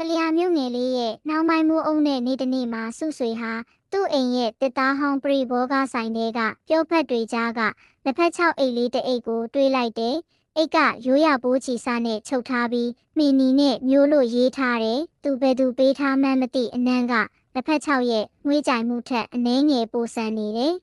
ကလျာမြို့ငယ်လေးရဲ့နောက်ပိုင်းမိုးအုံနဲ့နေတနေ့မှာစုဆွေဟာသူ့အိမ်ရဲ့တစ်သားဟောင်းပရိဘောဂဆိုင်ထဲကပြောဖက်တွေကြားကလက်ဖက်6အိတ်လေးတစ်အိတ်ကိုတွေးလိုက်တယ်။အိတ်ကရိုးရပိုးချီစားနဲ့ချုပ်ထားပြီးမီနီနဲ့မျိုးလို့ရေးထားတယ်။သူဘယ်သူပေးထားမှန်းမသိအနံ့ကလက်ဖက်6ရဲ့ငွေးကြိုင်မှုထက်အနှဲငယ်ပိုဆန်နေတယ်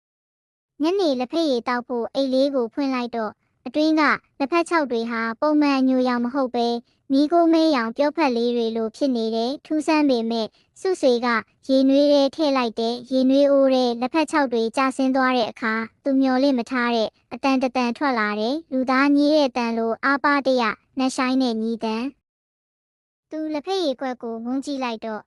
။ညနေလက်ဖက်ရည်တောက်ဖို့အိတ်လေးကိုဖွင့်လိုက်တော့အတွင်းကလက်ဖက်6တွေဟာပုံမှန်အညိုရောင်မဟုတ်ပဲမီးခိုးမဲရောင်ပြောဖက်လေးတွေလိုဖြစ်နေတယ်ထူးဆန်းပေမဲ့စုဆွေကရေနွေးထဲထည့်လိုက်တဲ့ရေနွေးအိုးတဲ့လက်ဖက်6တွေကျဆင်းသွားတဲ့အခါသူမျော်လင့်မထားတဲ့အတန်တန်ထွက်လာတယ်လူသားညီးတဲ့တန်လိုအားပါတရနှက်ဆိုင်တဲ့ညီးတန်သူလက်ဖက်ရည်ခွက်ကိုငုံကြည့်လိုက်တော့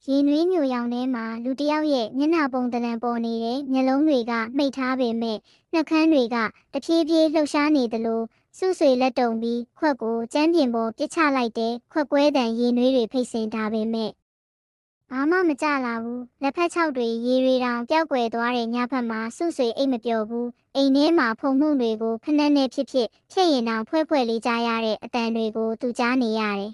ရေနွေးညိုရောင်ထဲမှာလူတယောက်ရဲ့မျက်နှာပုံတလန်ပေါ်နေတဲ့မျက်လုံးတွေကမှိတ်ထားပေမဲ့နှာခမ်းတွေကတဖြည်းဖြည်းလှုပ်ရှားနေသလိုစုဆွေလက်တုံပြီးခွက်ကိုကျန်းပြင်ပေါ်ပစ်ချလိုက်တဲ့ခွက်ကွဲတန်ရေနွေးတွေဖိတ်ဆင်ထားပေမဲ့ဘာမှမကြလာဘူးလက်ဖက်6တွေရေတွေတောင်ပျောက်ကွယ်သွားတဲ့ညဖက်မှာစုဆွေအိတ်မပျော်ဘူးအိမ်ထဲမှာဖုံမှုန့်တွေကိုဖနှက်နဲ့ဖြစ်ရင်တောင်ဖွဲ့လေးကြားရတဲ့အတန်တွေကိုသူကြားနေရတယ်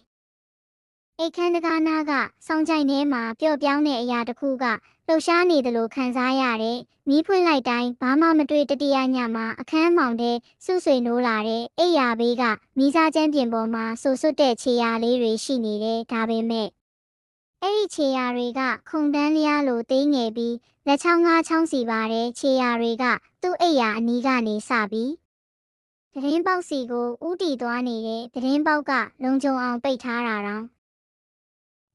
အိတ်ခမ်းတကားနာကစောင်းကြိုင်ထဲမှာပျော့ပြောင်းတဲ့အရာတစ်ခုကလှုပ်ရှားနေတယ်လို့ခံစားရတယ်။မီးဖွင့်လိုက်တိုင်းဘာမှမတွေ့တတိယညမှာအခန်းမောင်တဲ့စုဆွေနိုးလာတဲ့အိယာဘေးကမီးစားကျန်းပြင်ပေါ်မှာဆူဆွတ်တဲ့ခြေရာလေးတွေရှိနေတယ်။ဒါပေမဲ့အဲ့ဒီခြေရာတွေကခုန်တန်းလျားလိုသေးငယ်ပြီးလက်ချောင်းငါးချောင်းစီပါတယ်ခြေရာတွေကသူ့အိယာအနီးကနေစပြီးသတင်းပေါက်စီကိုဥတီသွားနေတဲ့သတင်းပေါက်ကလုံခြုံအောင်ပိတ်ထားတာတောင်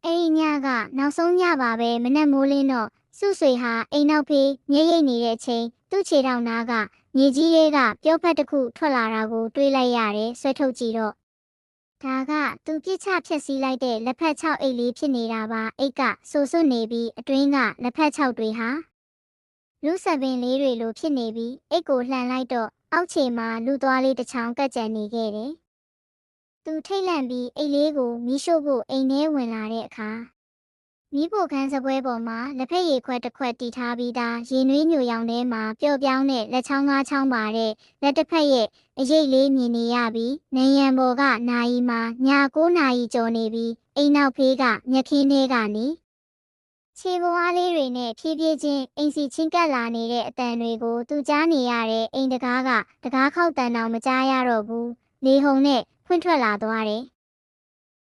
အဲ့ဒီညကနောက်ဆုံးညပါပဲမနက်မိုးလင်းတော့စုဆွေဟာအိမ်နောက်ဖေးညရိတ်နေတဲ့အချိန်သူ့ခြေထောက်နားကမြေကြီးတွေကပြောဖက်တစ်ခုထွက်လာတာကိုတွေးလိုက်ရတယ်ဆွဲထုတ်ကြည့်တော့ဒါကသူပြစ်ချဖြက်စီးလိုက်တဲ့လက်ဖက်6အိတ်လေးဖြစ်နေတာပါအိတ်ကဆူဆွတ်နေပြီးအတွင်းကလက်ဖက်6တွေဟာလူဆပင်လေးတွေလိုဖြစ်နေပြီးအိတ်ကိုလှန်လိုက်တော့အောက်ခြေမှာလူသွားလေးတစ်ချောင်းကပ်ကြံနေခဲ့တယ်သူထိတ်လန့်ပြီးအိတ်လေးကိုမီးရှို့ဖို့အိမ်ထဲဝင်လာတဲ့အခါမီးဖိုခန်းစပွဲပေါ်မှာလက်ဖက်ရည်ခွက်တစ်ခွက်တီထားပြီးသားရေနွေးညိုရောင်ထဲမှာပျော့ပြောင်းတဲ့လက်ချောင်းငါးချောင်းပါတဲ့လက်တစ်ဖက်ရဲ့အရေးလေးမြင်နေရပြီးနံရံပေါ်ကနာယီမှာည9နာရီကျော်နေပြီးအိမ်နောက်ဖေးကမျက်ခင်းထဲကနေခြေပွားလေးတွေနဲ့ဖြည်းဖြည်းချင်းအိမ်စီချင်းကပ်လာနေတဲ့အတန်တွေကိုသူကြားနေရတဲ့အိမ်တကားကတကားခောက်တန်တောင်မကြားရတော့ဘူးလေဟုန်နဲ့ဖွင့်ထွက်လာသွားတယ်